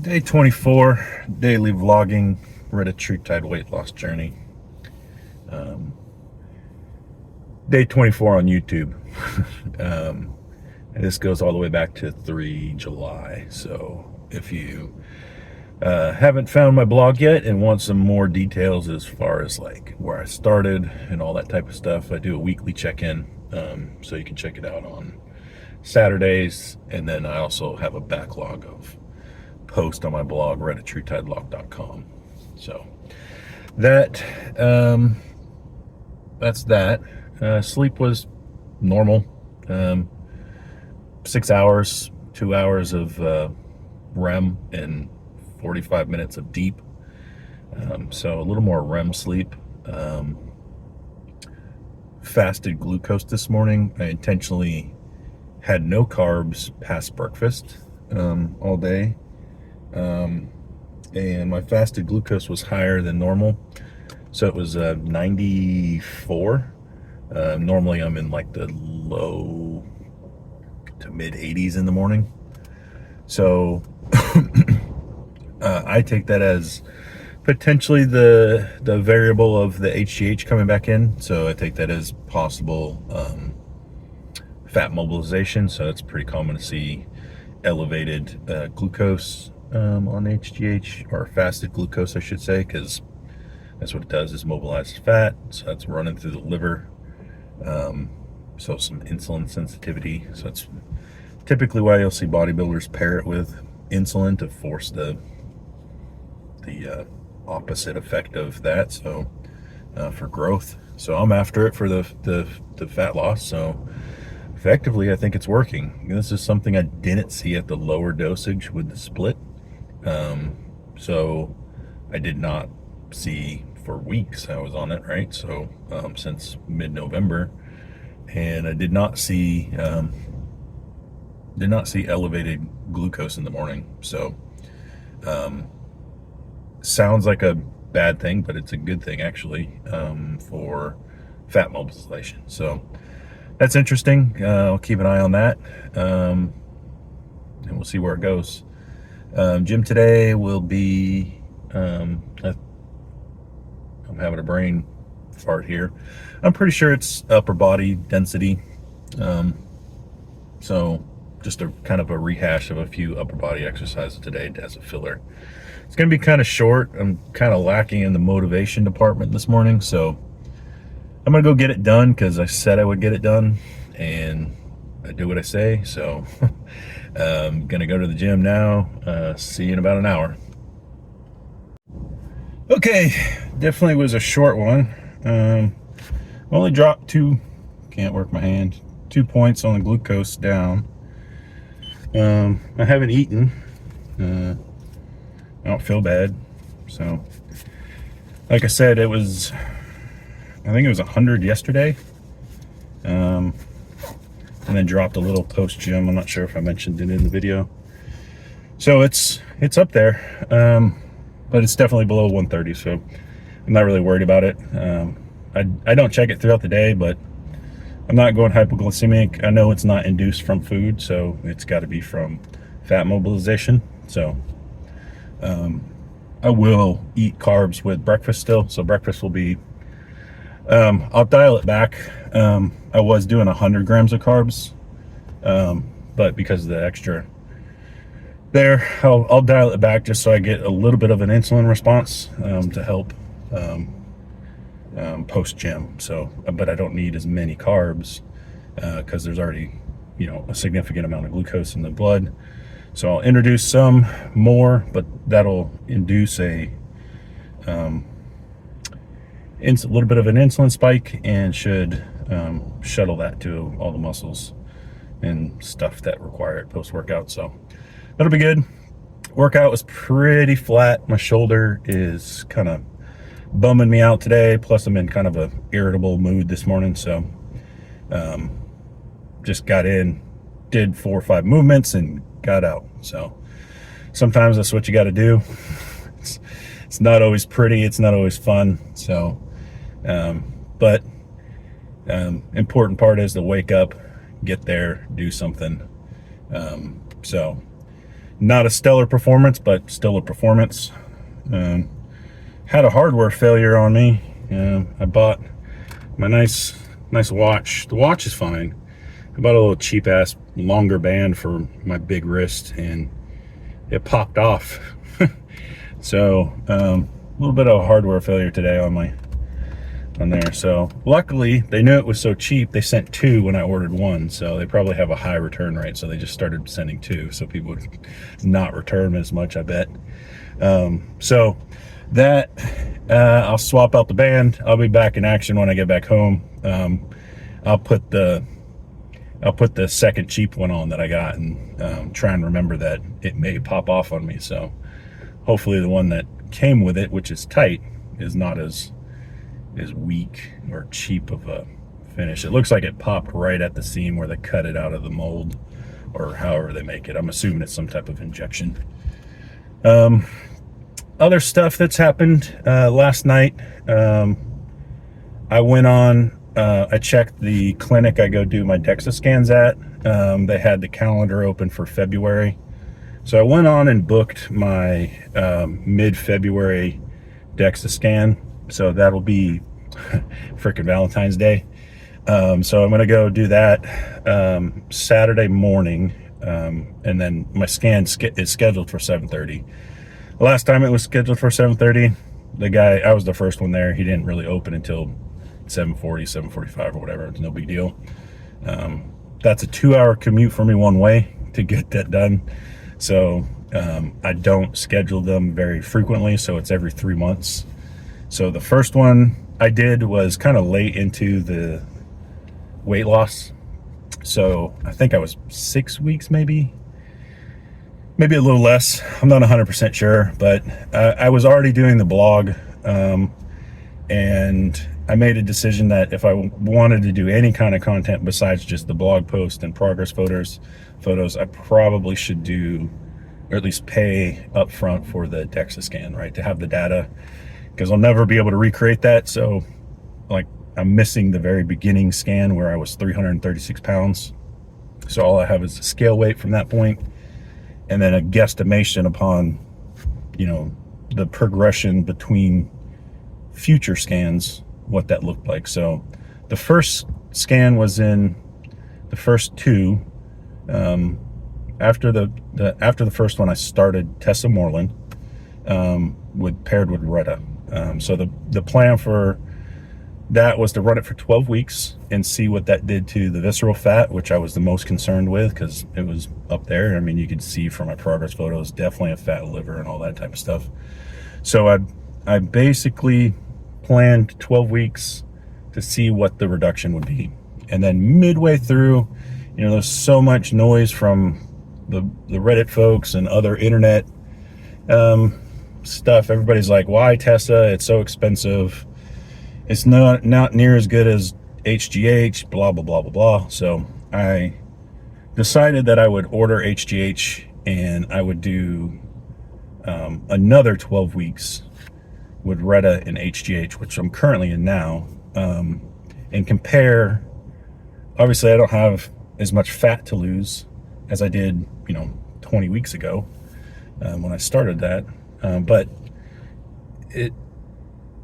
Day 24, daily vlogging, Retatrutide weight loss journey. Day 24 on YouTube. And this goes all the way back to 3 July. So if you haven't found my blog yet and want some more details as far as like where I started and all that type of stuff, I do a weekly check-in. So you can check it out on Saturdays. And then I also have a backlog of post on my blog, Retatrutidelog.com. So that's that. Sleep was normal. 6 hours, 2 hours of REM and 45 minutes of deep. So a little more REM sleep. Fasted glucose this morning. I intentionally had no carbs past breakfast all day. And my fasted glucose was higher than normal, so it was 94. Normally I'm in like the low to mid 80s in the morning, so I take that as potentially the variable of the HGH coming back in. So I take that as possible fat mobilization. So it's pretty common to see elevated glucose on HGH, or fasted glucose I should say, because that's what it does, is mobilize fat. So that's running through the liver. So some insulin sensitivity. So that's typically why you'll see bodybuilders pair it with insulin to force the opposite effect of that. So for growth. So I'm after it for the fat loss. So effectively I think it's working. This is something I didn't see at the lower dosage with the split. So I did not see for weeks I was on it, right? So since mid-November, and I did not see elevated glucose in the morning. So sounds like a bad thing, but it's a good thing actually, for fat mobilization. So that's interesting. I'll keep an eye on that, and we'll see where it goes. Gym today will be, I'm having a brain fart here. I'm pretty sure it's upper body density. So just a kind of a rehash of a few upper body exercises today as a filler. It's going to be kind of short. I'm kind of lacking in the motivation department this morning, so I'm going to go get it done because I said I would get it done, and I do what I say. So I'm going to go to the gym now. See you in about an hour. Okay, definitely was a short one. Only dropped 2 points on the glucose down. I haven't eaten. I don't feel bad. So, like I said, I think it was 100 yesterday. And then dropped a little post gym. I'm not sure if I mentioned it in the video. So it's up there, but it's definitely below 130. So I'm not really worried about it. I don't check it throughout the day, but I'm not going hypoglycemic. I know it's not induced from food, so it's got to be from fat mobilization. So I will eat carbs with breakfast still. So breakfast will be, I'll dial it back. I was doing 100 grams of carbs, but because of the extra there, I'll dial it back just so I get a little bit of an insulin response to help post gym. So, but I don't need as many carbs because there's already, a significant amount of glucose in the blood. So I'll introduce some more, but that'll induce a little bit of an insulin spike and should shuttle that to all the muscles and stuff that require it post-workout. So that'll be good. Workout was pretty flat. My shoulder is kind of bumming me out today. Plus I'm in kind of a irritable mood this morning. So just got in, did 4 or 5 movements and got out. So sometimes that's what you got to do. It's not always pretty. It's not always fun. So, but important part is to wake up, get there, do something. So Not a stellar performance, but still a performance. Had a hardware failure on me. I bought my nice watch. The watch is fine. I bought a little cheap ass longer band for my big wrist, and it popped off. So a little bit of a hardware failure today on there. So luckily they knew it was so cheap, they sent 2 when I ordered 1. So they probably have a high return rate, so they just started sending 2 so people would not return as much, I bet. So that I'll swap out the band. I'll be back in action when I get back home. I'll put the second cheap one on that I got, and try and remember that it may pop off on me. So hopefully the one that came with it, which is tight, is not as weak or cheap of a finish. It looks like it popped right at the seam where they cut it out of the mold, or however they make it. I'm assuming it's some type of injection. Other stuff that's happened last night, I went on, I checked the clinic I go do my Dexa scans at. They had the calendar open for February. So I went on and booked my mid-February Dexa scan. So that'll be freaking Valentine's Day. So I'm going to go do that Saturday morning. And then my scan is scheduled for 7:30. Last time it was scheduled for 7:30. The guy, I was the first one there. He didn't really open until 7:40, 7:45 or whatever. It's no big deal. That's a 2-hour commute for me one way to get that done. So I don't schedule them very frequently. So it's every 3 months. So the first one I did was kind of late into the weight loss. So I think I was 6 weeks, maybe a little less. I'm not 100% sure, but I was already doing the blog, and I made a decision that if I wanted to do any kind of content besides just the blog post and progress photos, I probably should do, or at least pay up front for the Dexa scan, right, to have the data, because I'll never be able to recreate that. So like, I'm missing the very beginning scan where I was 336 pounds. So all I have is the scale weight from that point, and then a guesstimation upon, the progression between future scans, what that looked like. So the first scan was in the first 2. After the first one, I started Tesamorelin paired with Reta. So the plan for that was to run it for 12 weeks and see what that did to the visceral fat, which I was the most concerned with because it was up there. I mean, you could see from my progress photos, definitely a fat liver and all that type of stuff. So I basically planned 12 weeks to see what the reduction would be. And then midway through, there's so much noise from the Reddit folks and other internet stuff. Everybody's like, why Tessa? It's so expensive. It's not near as good as HGH, blah, blah, blah, blah, blah. So I decided that I would order HGH and I would do another 12 weeks with Reta and HGH, which I'm currently in now, and compare. Obviously, I don't have as much fat to lose as I did, 20 weeks ago when I started that. But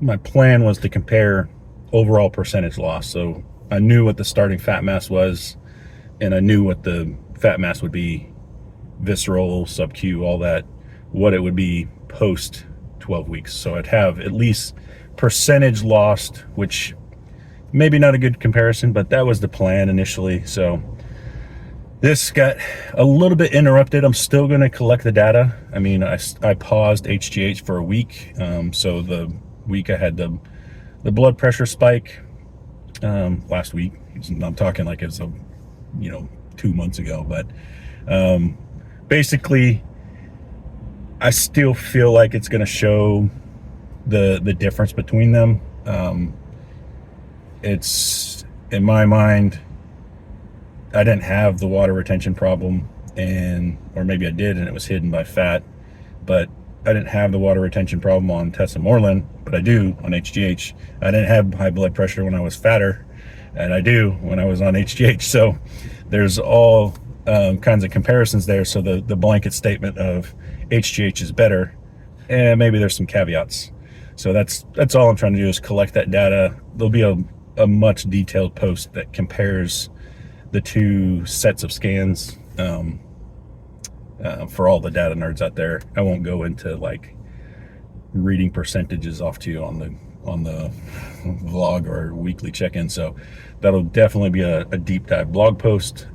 my plan was to compare overall percentage loss. So I knew what the starting fat mass was, and I knew what the fat mass would be, visceral, sub-Q, all that, what it would be post 12 weeks. So I'd have at least percentage lost, which maybe not a good comparison, but that was the plan initially. So this got a little bit interrupted. I'm still going to collect the data. I mean, I paused HGH for a week. So the week I had the blood pressure spike last week. I'm talking like it's 2 months ago, but basically I still feel like it's going to show the difference between them. It's, in my mind, I didn't have the water retention problem, or maybe I did and it was hidden by fat, but I didn't have the water retention problem on Tesamorelin, but I do on HGH. I didn't have high blood pressure when I was fatter, and I do when I was on HGH. So there's all kinds of comparisons there. So the blanket statement of HGH is better, and maybe there's some caveats. So that's all I'm trying to do, is collect that data. There'll be a much detailed post that compares the two sets of scans for all the data nerds out there. I won't go into like reading percentages off to you on the vlog or weekly check-in. So that'll definitely be a deep dive blog post.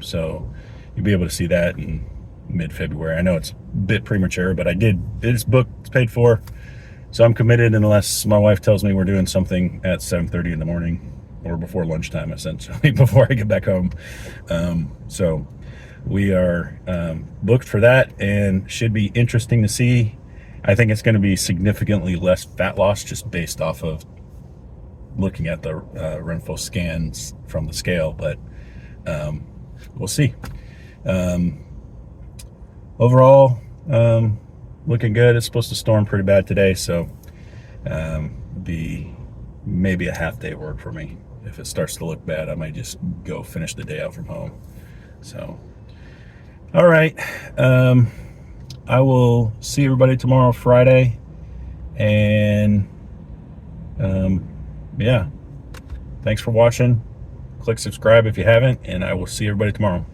So you'll be able to see that in mid-February. I know it's a bit premature, but it's booked, it's paid for. So I'm committed unless my wife tells me we're doing something at 7:30 in the morning or before lunchtime, essentially, before I get back home. So we are booked for that, and should be interesting to see. I think it's going to be significantly less fat loss just based off of looking at the Renfo scans from the scale, but we'll see. Overall, looking good. It's supposed to storm pretty bad today, so be maybe a half day of work for me. If it starts to look bad, I might just go finish the day out from home. So, all right. I will see everybody tomorrow, Friday, and yeah, thanks for watching. Click subscribe if you haven't, and I will see everybody tomorrow.